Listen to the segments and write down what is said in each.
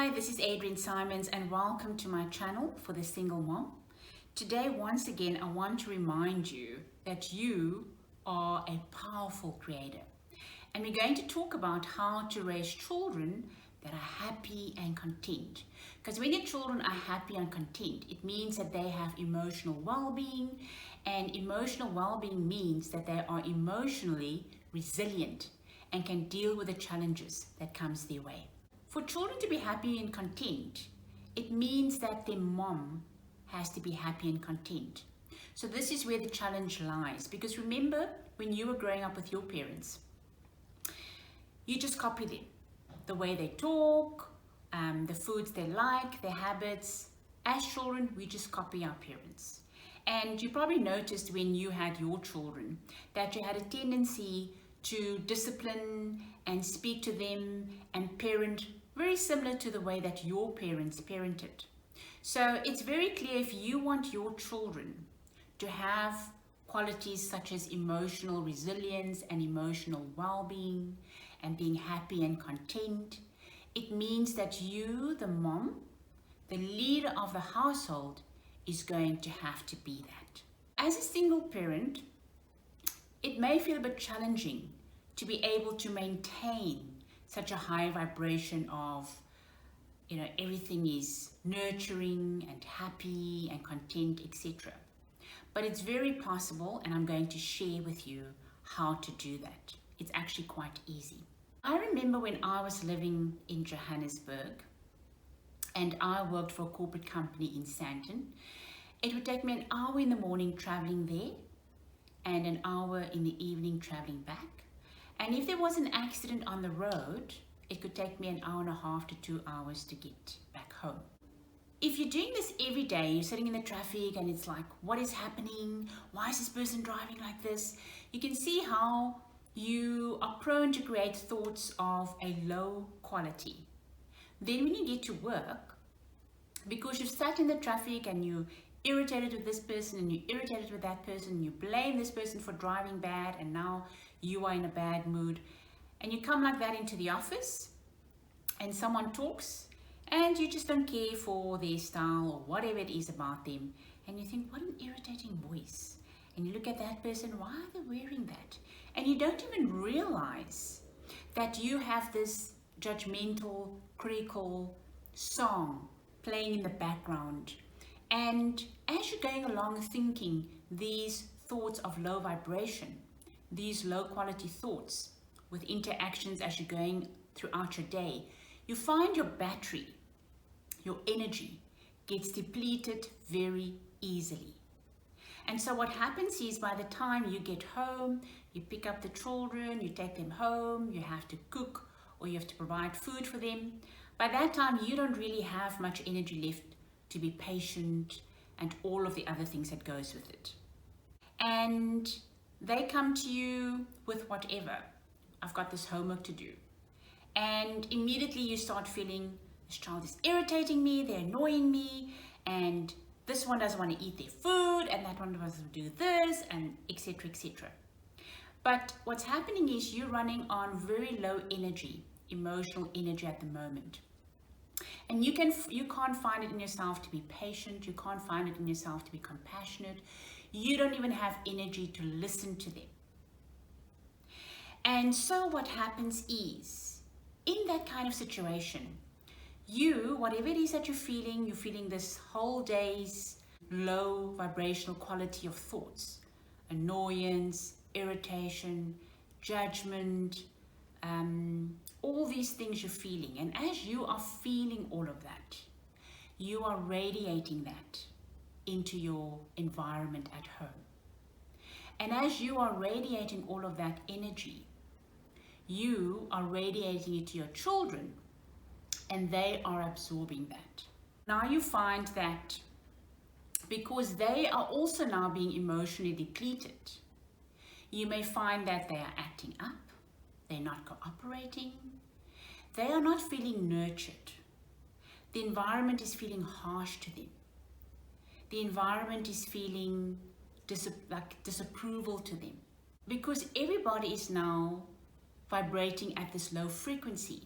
Hi, this is Adrienne Simons and welcome to my channel for the single mom. Today, once again, I want to remind you that you are a powerful creator. And we're going to talk about how to raise children that are happy and content. Because when your children are happy and content, it means that they have emotional well-being, and emotional well-being means that they are emotionally resilient and can deal with the challenges that comes their way. For children to be happy and content, it means that their mom has to be happy and content. So this is where the challenge lies, because remember when you were growing up with your parents, you just copy them. The way they talk, the foods they like, their habits. As children, we just copy our parents. And you probably noticed when you had your children that you had a tendency to discipline and speak to them and parent very similar to the way that your parents parented. So it's very clear, if you want your children to have qualities such as emotional resilience and emotional well-being and being happy and content, it means that you, the mom, the leader of the household, is going to have to be that. As a single parent, it may feel a bit challenging to be able to maintain such a high vibration of, everything is nurturing and happy and content, etc. But it's very possible, and I'm going to share with you how to do that. It's actually quite easy. I remember when I was living in Johannesburg and I worked for a corporate company in Sandton. It would take me an hour in the morning traveling there and an hour in the evening traveling back. And if there was an accident on the road, it could take me an hour and a half to 2 hours to get back home. If you're doing this every day, you're sitting in the traffic and it's like, what is happening? Why is this person driving like this? You can see how you are prone to create thoughts of a low quality. Then when you get to work, because you've sat in the traffic and you're irritated with this person and you're irritated with that person, you blame this person for driving bad, and now you are in a bad mood, and you come like that into the office and someone talks and you just don't care for their style or whatever it is about them, and you think, what an irritating voice. And you look at that person, why are they wearing that? And you don't even realize that you have this judgmental, critical song playing in the background. And as you're going along thinking these thoughts of low vibration, these low quality thoughts with interactions as you're going throughout your day, you find your battery, your energy gets depleted very easily. And so what happens is, by the time you get home, you pick up the children, you take them home, you have to cook or you have to provide food for them. By that time, you don't really have much energy left to be patient and all of the other things that goes with it. And they come to you with whatever. I've got this homework to do. And immediately you start feeling, this child is irritating me, they're annoying me, and this one doesn't want to eat their food, and that one doesn't do this, and etc, etc. But what's happening is you're running on very low energy, emotional energy at the moment. And you can't find it in yourself to be patient, you can't find it in yourself to be compassionate, you don't even have energy to listen to them. And so what happens is, in that kind of situation, whatever it is that you're feeling this whole day's low vibrational quality of thoughts, annoyance, irritation, judgment, all these things you're feeling. And as you are feeling all of that, you are radiating that into your environment at home. And as you are radiating all of that energy, you are radiating it to your children, and they are absorbing that. Now you find that because they are also now being emotionally depleted, you may find that they are acting up, they're not cooperating, they are not feeling nurtured. The environment is feeling harsh to them. The environment is feeling disapproval to them, because everybody is now vibrating at this low frequency.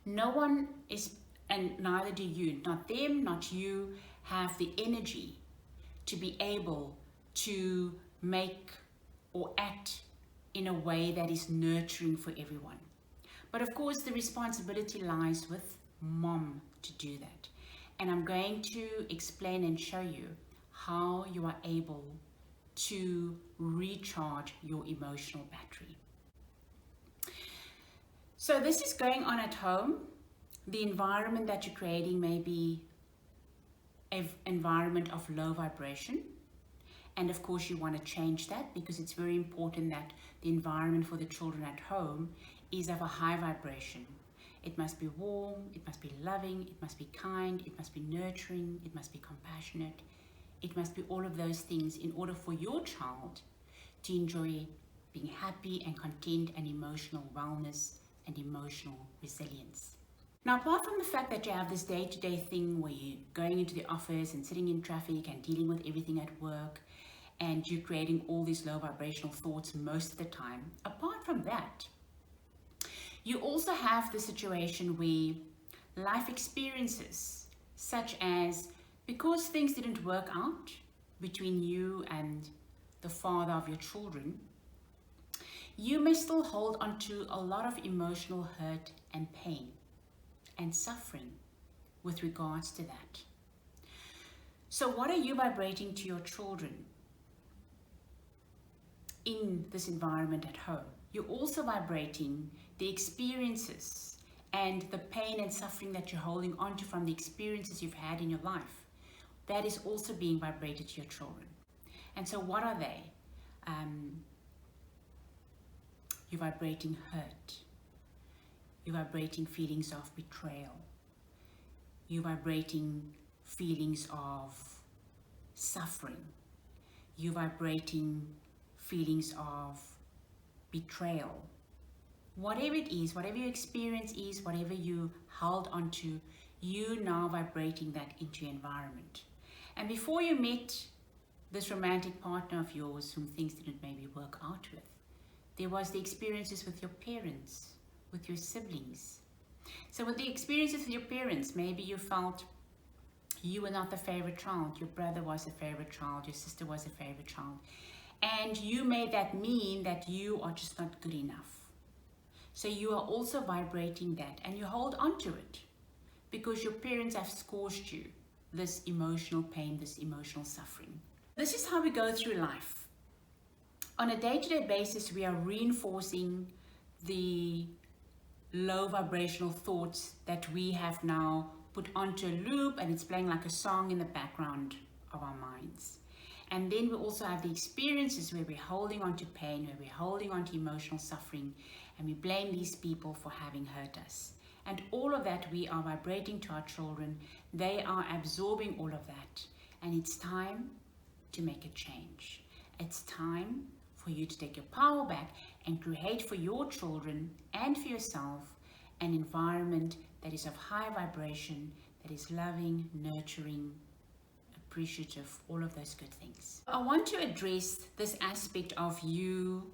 No one is and neither do you. Not them, not you, have the energy to be able to make or act in a way that is nurturing for everyone. But of course, the responsibility lies with mom to do that. And I'm going to explain and show you how you are able to recharge your emotional battery. So this is going on at home. The environment that you're creating may be an environment of low vibration. And of course you want to change that, because it's very important that the environment for the children at home is of a high vibration. It must be warm, it must be loving, it must be kind, it must be nurturing, it must be compassionate. It must be all of those things in order for your child to enjoy being happy and content and emotional wellness and emotional resilience. Now, apart from the fact that you have this day-to-day thing where you're going into the office and sitting in traffic and dealing with everything at work, and you're creating all these low vibrational thoughts most of the time, apart from that, you also have the situation where life experiences, such as because things didn't work out between you and the father of your children, you may still hold on to a lot of emotional hurt and pain and suffering with regards to that. So what are you vibrating to your children in this environment at home? You're also vibrating the experiences and the pain and suffering that you're holding on to from the experiences you've had in your life. That is also being vibrated to your children. And so what are they? You're vibrating hurt. You're vibrating feelings of betrayal. You're vibrating feelings of suffering. You're vibrating feelings of betrayal. Whatever it is, whatever your experience is, whatever you held onto, you now vibrating that into your environment. And before you met this romantic partner of yours whom things didn't maybe work out with, there was the experiences with your parents, with your siblings. So with the experiences with your parents, maybe you felt you were not the favorite child, your brother was the favorite child, your sister was the favorite child. And you made that mean that you are just not good enough. So you are also vibrating that, and you hold on to it because your parents have caused you this emotional pain, this emotional suffering. This is how we go through life. On a day-to-day basis, we are reinforcing the low vibrational thoughts that we have now put onto a loop, and it's playing like a song in the background of our minds. And then we also have the experiences where we're holding on to pain, where we're holding on to emotional suffering, and we blame these people for having hurt us. And all of that we are vibrating to our children. They are absorbing all of that. And it's time to make a change. It's time for you to take your power back and create for your children and for yourself an environment that is of high vibration, that is loving, nurturing, appreciative, all of those good things. I want to address this aspect of you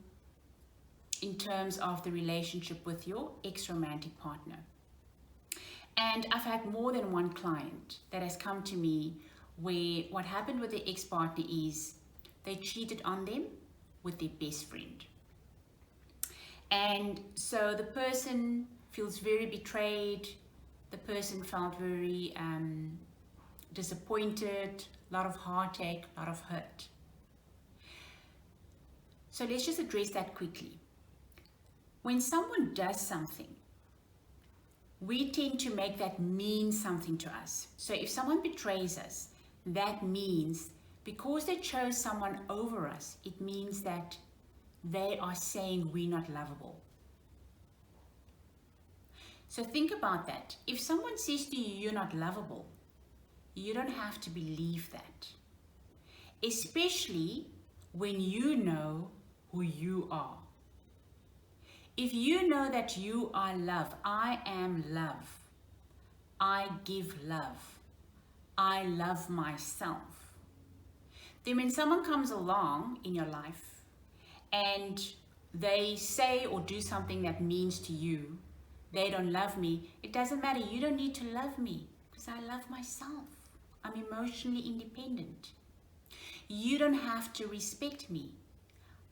in terms of the relationship with your ex-romantic partner. And I've had more than one client that has come to me where what happened with the ex-partner is they cheated on them with their best friend. And so the person feels very betrayed, the person felt very disappointed, a lot of heartache, a lot of hurt. So let's just address that quickly. When someone does something, we tend to make that mean something to us. So if someone betrays us, that means because they chose someone over us, it means that they are saying we're not lovable. So think about that. If someone says to you, you're not lovable, you don't have to believe that. Especially when you know who you are. If you know that you are love, I am love, I give love, I love myself, then when someone comes along in your life and they say or do something that means to you, they don't love me. It doesn't matter. You don't need to love me because I love myself. I'm emotionally independent. You don't have to respect me.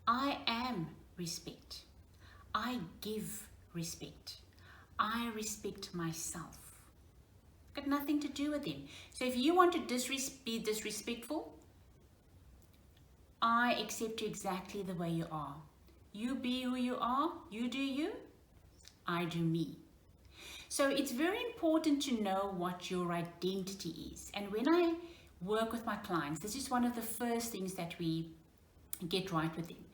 I am respect. I give respect. I respect myself. Got nothing to do with them. So if you want to be disrespectful, I accept you exactly the way you are. You be who you are. You do you. I do me. So it's very important to know what your identity is. And when I work with my clients, this is one of the first things that we get right with them.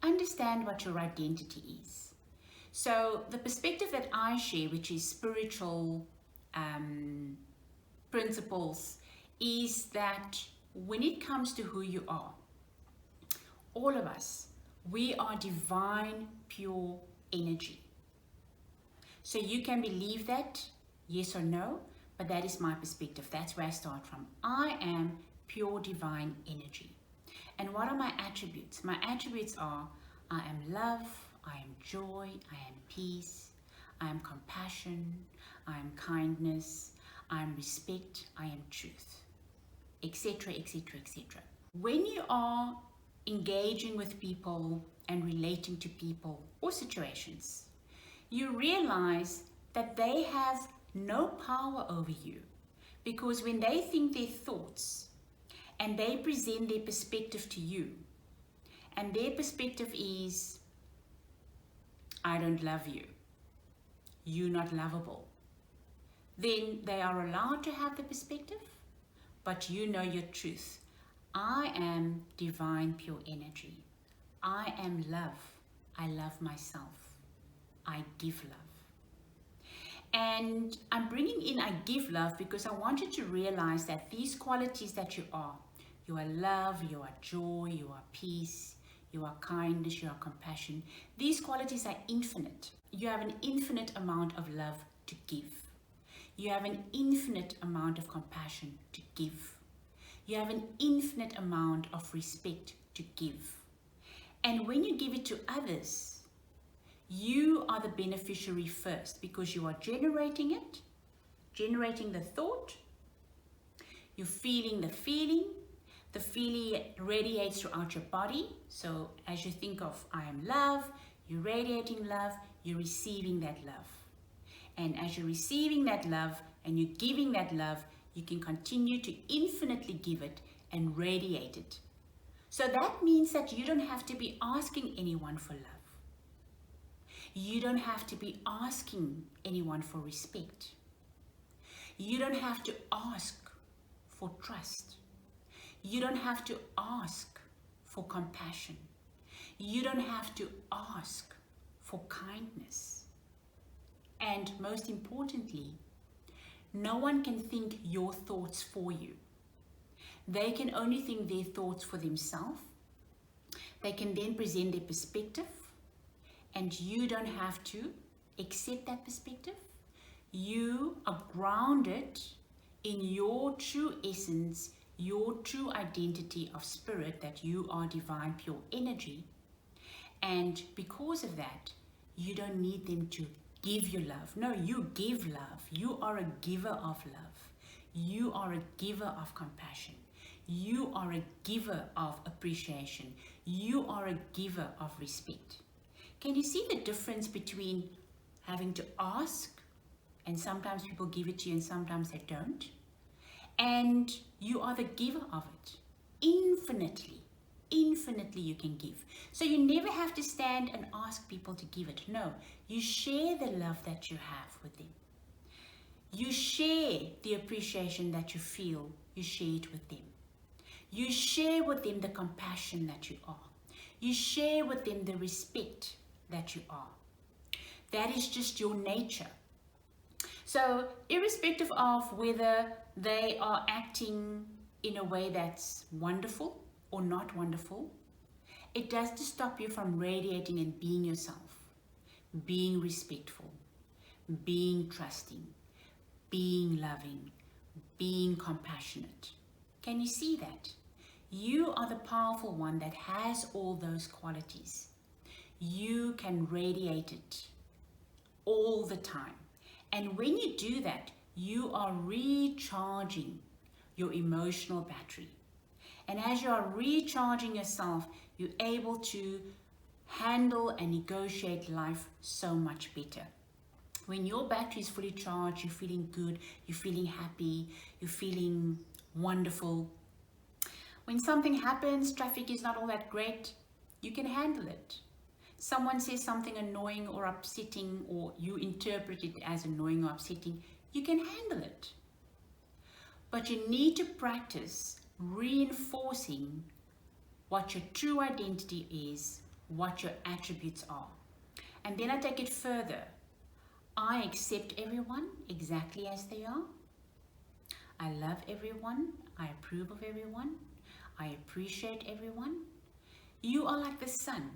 Understand what your identity is. So the perspective that I share, which is spiritual principles, is that when it comes to who you are, all of us, we are divine, pure energy. So you can believe that, yes or no, but that is my perspective. That's where I start from. I am pure divine energy. And what are my attributes? My attributes are, I am love, I am joy, I am peace, I am compassion, I am kindness, I am respect, I am truth, etc., etc., etc. When you are engaging with people and relating to people or situations, you realize that they have no power over you, because when they think their thoughts and they present their perspective to you, and their perspective is, I don't love you, you're not lovable, then they are allowed to have the perspective, but you know your truth. I am divine pure energy. I am love. I love myself. I give love. And I'm bringing in I give love because I want you to realize that these qualities that you are love, you are joy, you are peace, you are kindness, you are compassion. These qualities are infinite. You have an infinite amount of love to give. You have an infinite amount of compassion to give. You have an infinite amount of respect to give. And when you give it to others, you are the beneficiary first, because you are generating it, generating the thought, you're feeling the feeling radiates throughout your body. So as you think of I am love, you're radiating love, you're receiving that love. And as you're receiving that love and you're giving that love, you can continue to infinitely give it and radiate it. So that means that you don't have to be asking anyone for love. You don't have to be asking anyone for respect. You don't have to ask for trust. You don't have to ask for compassion. You don't have to ask for kindness. And most importantly, no one can think your thoughts for you. They can only think their thoughts for themselves. They can then present their perspective, and you don't have to accept that perspective. You are grounded in your true essence, your true identity of spirit, that you are divine pure energy. And because of that, you don't need them to give you love. No, you give love. You are a giver of love. You are a giver of compassion. You are a giver of appreciation. You are a giver of respect. Can you see the difference between having to ask, and sometimes people give it to you and sometimes they don't, and you are the giver of it? Infinitely you can give. So you never have to stand and ask people to give it. No, you share the love that you have with them. You share the appreciation that you feel. You share it with them. You share with them the compassion that you are. You share with them the respect that you are. That is just your nature. So irrespective of whether they are acting in a way that's wonderful or not wonderful, it doesn't stop you from radiating and being yourself, being respectful, being trusting, being loving, being compassionate. Can you see that? You are the powerful one that has all those qualities. You can radiate it all the time. And when you do that, you are recharging your emotional battery. And as you are recharging yourself, you're able to handle and negotiate life so much better. When your battery is fully charged, you're feeling good, you're feeling happy, you're feeling wonderful. When something happens, traffic is not all that great, you can handle it. Someone says something annoying or upsetting, or you interpret it as annoying or upsetting, you can handle it. But you need to practice reinforcing what your true identity is, what your attributes are. And then I take it further. I accept everyone exactly as they are. I love everyone. I approve of everyone. I appreciate everyone. You are like the sun.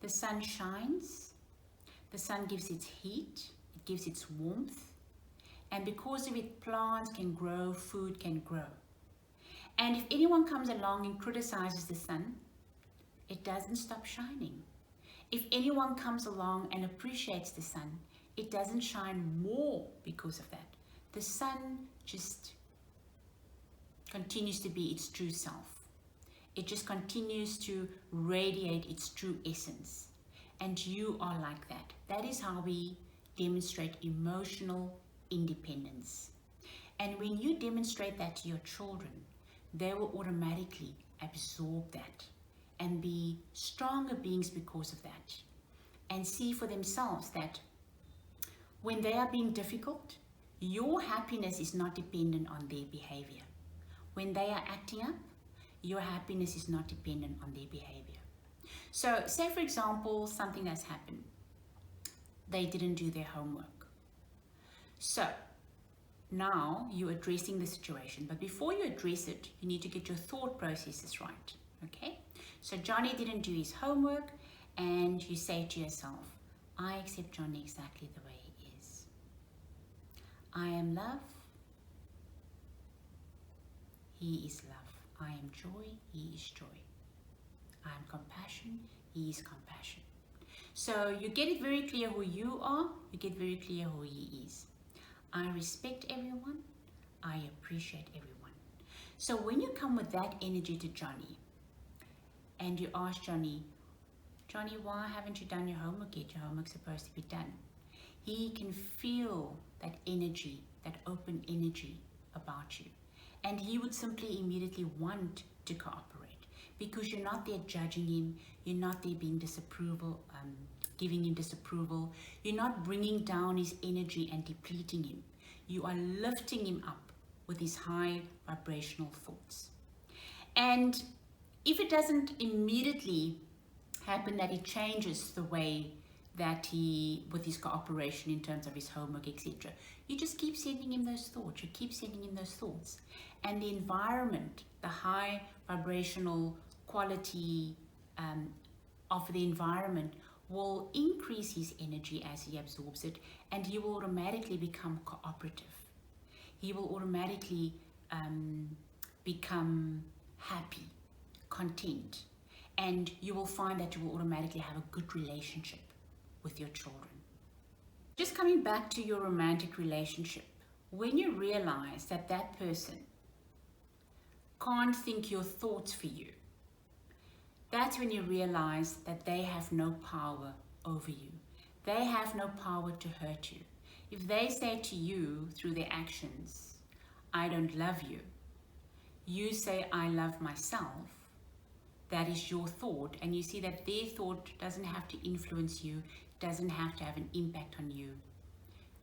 The sun shines. The sun gives its heat. It gives its warmth. And because of it, plants can grow, food can grow. And if anyone comes along and criticizes the sun, it doesn't stop shining. If anyone comes along and appreciates the sun, it doesn't shine more because of that. The sun just continues to be its true self. It just continues to radiate its true essence. And you are like that. That is how we demonstrate emotional independence. And when you demonstrate that to your children, they will automatically absorb that and be stronger beings because of that. And see for themselves that when they are being difficult, your happiness is not dependent on their behavior. When they are acting up, your happiness is not dependent on their behavior. So say for example, something has happened. They didn't do their homework. So now you're addressing the situation, but before you address it, you need to get your thought processes right, okay? So Johnny didn't do his homework, and you say to yourself, I accept Johnny exactly the way he is. I am love. He is love. I am joy. He is joy. I am compassion. He is compassion. So you get it very clear who you are. You get very clear who he is. I respect everyone. I appreciate everyone. So when you come with that energy to Johnny, and you ask Johnny, why haven't you done your homework yet? Your homework's supposed to be done. He can feel that energy, that open energy about you. And he would simply immediately want to cooperate because you're not there judging him. You're not there being disapproval, giving him disapproval. You're not bringing down his energy and depleting him. You are lifting him up with his high vibrational thoughts. And if it doesn't immediately happen that he changes the way that he, with his cooperation in terms of his homework, etc., you just keep sending him those thoughts. You keep sending him those thoughts. And the environment, the high vibrational quality of the environment will increase his energy as he absorbs it, and he will automatically become cooperative. He will automatically become happy, content, and you will find that you will automatically have a good relationship with your children. Just coming back to your romantic relationship, when you realize that that person can't think your thoughts for you, that's when you realize that they have no power over you. They have no power to hurt you. If they say to you through their actions, I don't love you, you say, I love myself, that is your thought, and you see that their thought doesn't have to influence you, doesn't have to have an impact on you.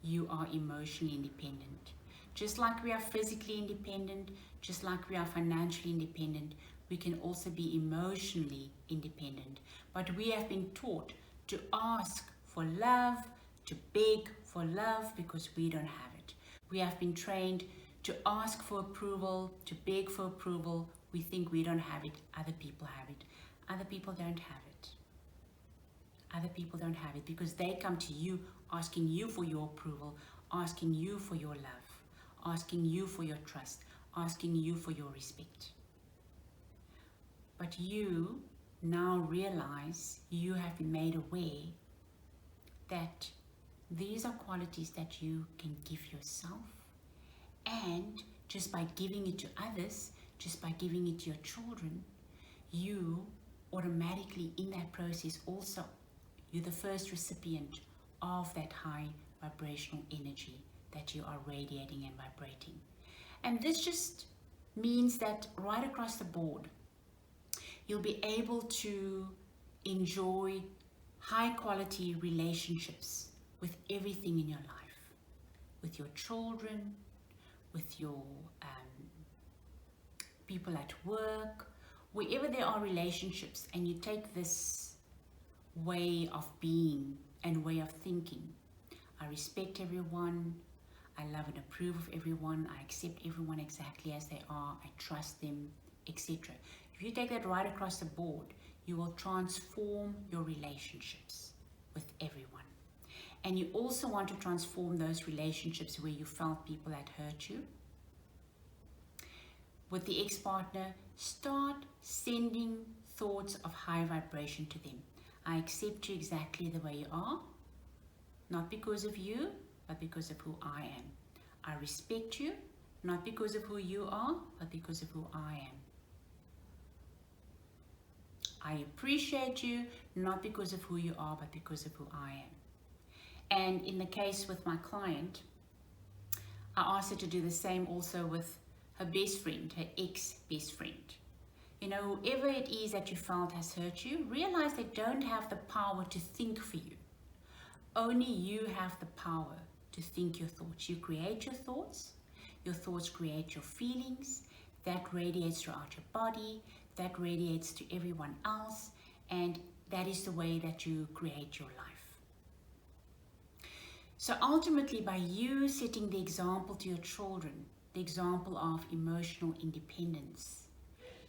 You are emotionally independent. Just like we are physically independent, just like we are financially independent, we can also be emotionally independent. But we have been taught to ask for love, to beg for love, because we don't have it. We have been trained to ask for approval, to beg for approval. We think we don't have it, other people have it. Other people don't have it. Other people don't have it because they come to you asking you for your approval, asking you for your love, asking you for your trust, asking you for your respect. But you now realize, you have been made aware that These are qualities that you can give yourself, and just by giving it to others, just by giving it to your children, you automatically in that process also, you're the first recipient of that high vibrational energy that you are radiating and vibrating. And this just means that right across the board, you'll be able to enjoy high quality relationships with everything in your life, with your children, with your people at work, wherever there are relationships, and you take this way of being and way of thinking. I respect everyone, I love and approve of everyone, I accept everyone exactly as they are, I trust them, etc. If you take that right across the board, you will transform your relationships with everyone. And you also want to transform those relationships where you felt people had hurt you. With the ex-partner, start sending thoughts of high vibration to them. I accept you exactly the way you are, not because of you, but because of who I am. I respect you, not because of who you are, but because of who I am. I appreciate you, not because of who you are, but because of who I am. And in the case with my client, I asked her to do the same also with her best friend, her ex-best friend. You know, whoever it is that you felt has hurt you, realize they don't have the power to think for you. Only you have the power to think your thoughts. You create your thoughts create your feelings, that radiates throughout your body, that radiates to everyone else, and that is the way that you create your life. So ultimately, by you setting the example to your children, the example of emotional independence,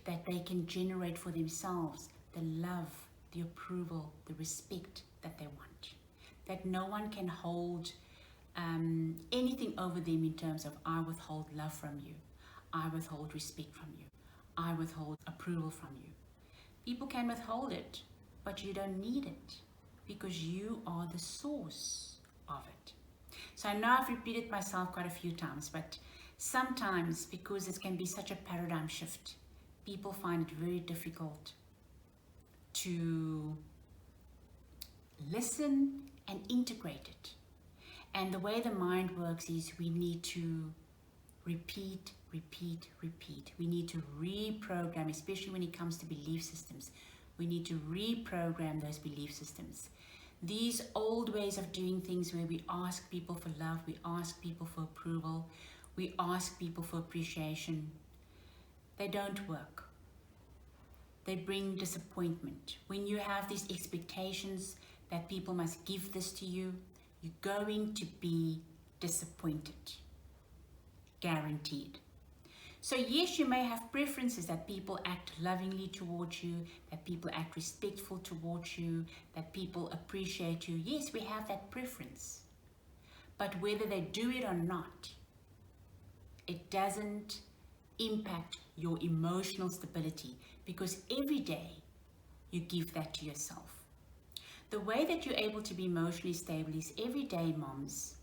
that they can generate for themselves the love, the approval, the respect that they want. That no one can hold anything over them in terms of, I withhold love from you, I withhold respect from you, I withhold approval from you. People can withhold it, but you don't need it because you are the source of it. So I know I've repeated myself quite a few times, but sometimes because it can be such a paradigm shift, people find it very difficult to listen and integrate it. And the way the mind works is we need to repeat. We need to reprogram, especially when it comes to belief systems. We need to reprogram those belief systems. These old ways of doing things where we ask people for love, we ask people for approval, we ask people for appreciation, they don't work. They bring disappointment. When you have these expectations that people must give this to you, you're going to be disappointed. Guaranteed. So yes, you may have preferences that people act lovingly towards you, that people act respectful towards you, that people appreciate you. Yes, we have that preference. But whether they do it or not, it doesn't impact your emotional stability, because every day you give that to yourself. The way that you're able to be emotionally stable is every day, moms,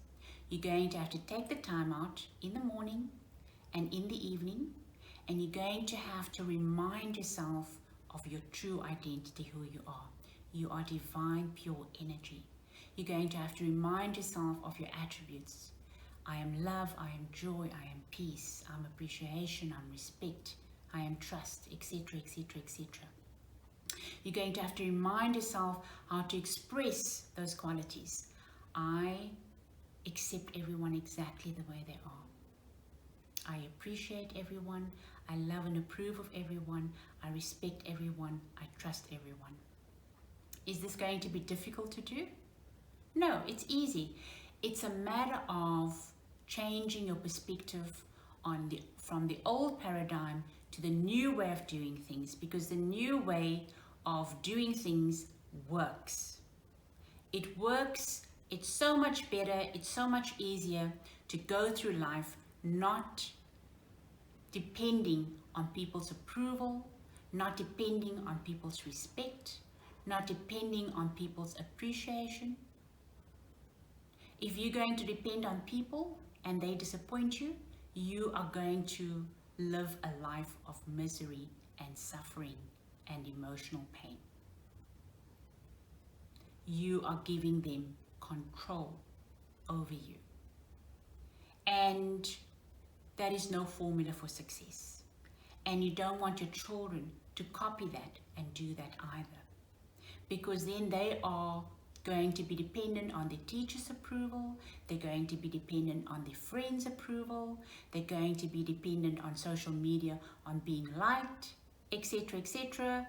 you're going to have to take the time out in the morning and in the evening, and you're going to have to remind yourself of your true identity, who you are. You are divine, pure energy. You're going to have to remind yourself of your attributes. I am love, I am joy, I am peace, I'm appreciation, I'm respect, I am trust, etc., etc., etc. You're going to have to remind yourself how to express those qualities. I accept everyone exactly the way they are. I appreciate everyone. I love and approve of everyone. I respect everyone. I trust everyone. Is this going to be difficult to do? No, it's easy. It's a matter of changing your perspective from the old paradigm to the new way of doing things, because the new way of doing things works. It works. It's so much better. It's so much easier to go through life not depending on people's approval, not depending on people's respect, not depending on people's appreciation. If you're going to depend on people and they disappoint you, you are going to live a life of misery and suffering and emotional pain. You are giving them control over you. And that is no formula for success. And you don't want your children to copy that and do that either. Because then they are going to be dependent on their teacher's approval, they're going to be dependent on their friends' approval, they're going to be dependent on social media, on being liked, etc., etc.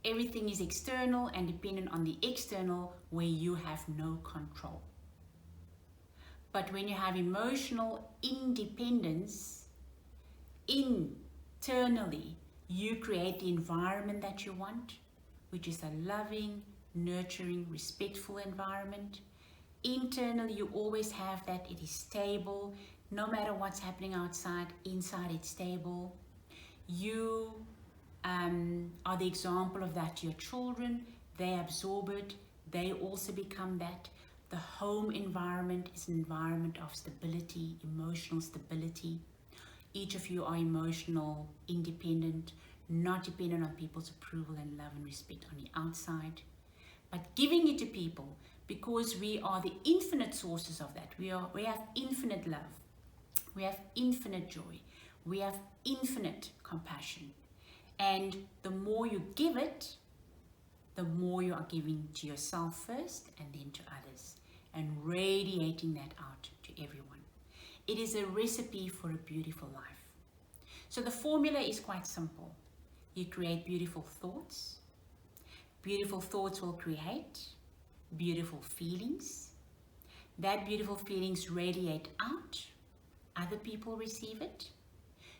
Everything is external and dependent on the external, where you have no control. But when you have emotional independence, internally, you create the environment that you want, which is a loving, nurturing, respectful environment. Internally, you always have that it is stable. No matter what's happening outside, inside it's stable. You are the example of that to your children. They absorb it. They also become that. The home environment is an environment of stability, emotional stability. Each of you are emotional, independent, not dependent on people's approval and love and respect on the outside, but giving it to people, because we are the infinite sources of that. We have infinite love. We have infinite joy. We have infinite compassion. And the more you give it, the more you are giving to yourself first and then to others, and radiating that out to everyone. It is a recipe for a beautiful life. So the formula is quite simple. You create beautiful thoughts. Beautiful thoughts will create beautiful feelings. That beautiful feelings radiate out. Other people receive it.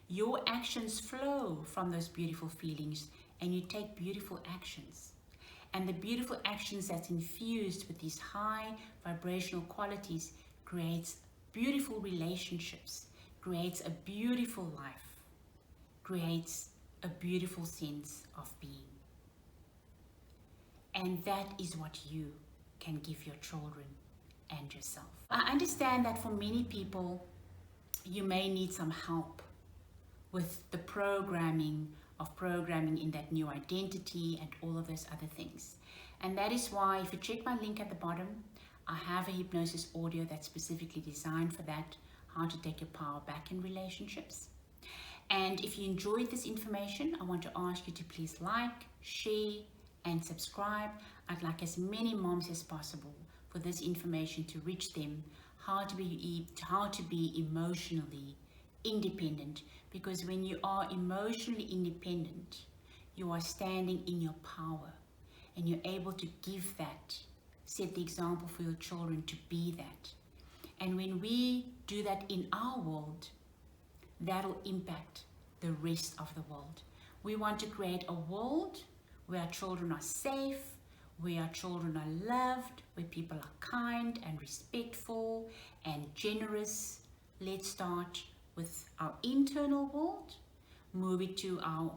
Your actions flow from those beautiful feelings, and you take beautiful actions. And the beautiful actions that's infused with these high vibrational qualities creates beautiful relationships, creates a beautiful life, creates a beautiful sense of being. And that is what you can give your children and yourself. I understand that for many people, you may need some help with the programming in that new identity and all of those other things. And that is why, if you check my link at the bottom, I have a hypnosis audio that's specifically designed for that, how to take your power back in relationships. And if you enjoyed this information, I want to ask you to please like, share, and subscribe. I'd like as many moms as possible for this information to reach them, how to be emotionally independent. Because when you are emotionally independent, you are standing in your power, and you're able to give that, set the example for your children to be that. And when we do that in our world, that'll impact the rest of the world. We want to create a world where our children are safe, where our children are loved, where people are kind and respectful and generous. Let's start with our internal world, move it to our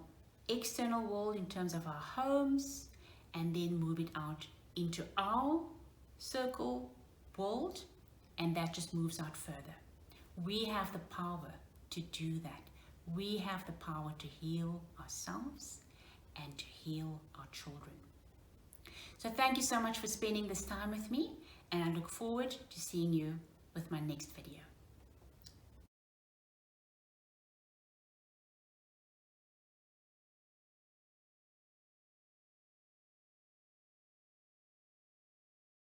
external world in terms of our homes, and then move it out into our circle world, and that just moves out further. We have the power to do that. We have the power to heal ourselves and to heal our children. So thank you so much for spending this time with me, and I look forward to seeing you with my next video.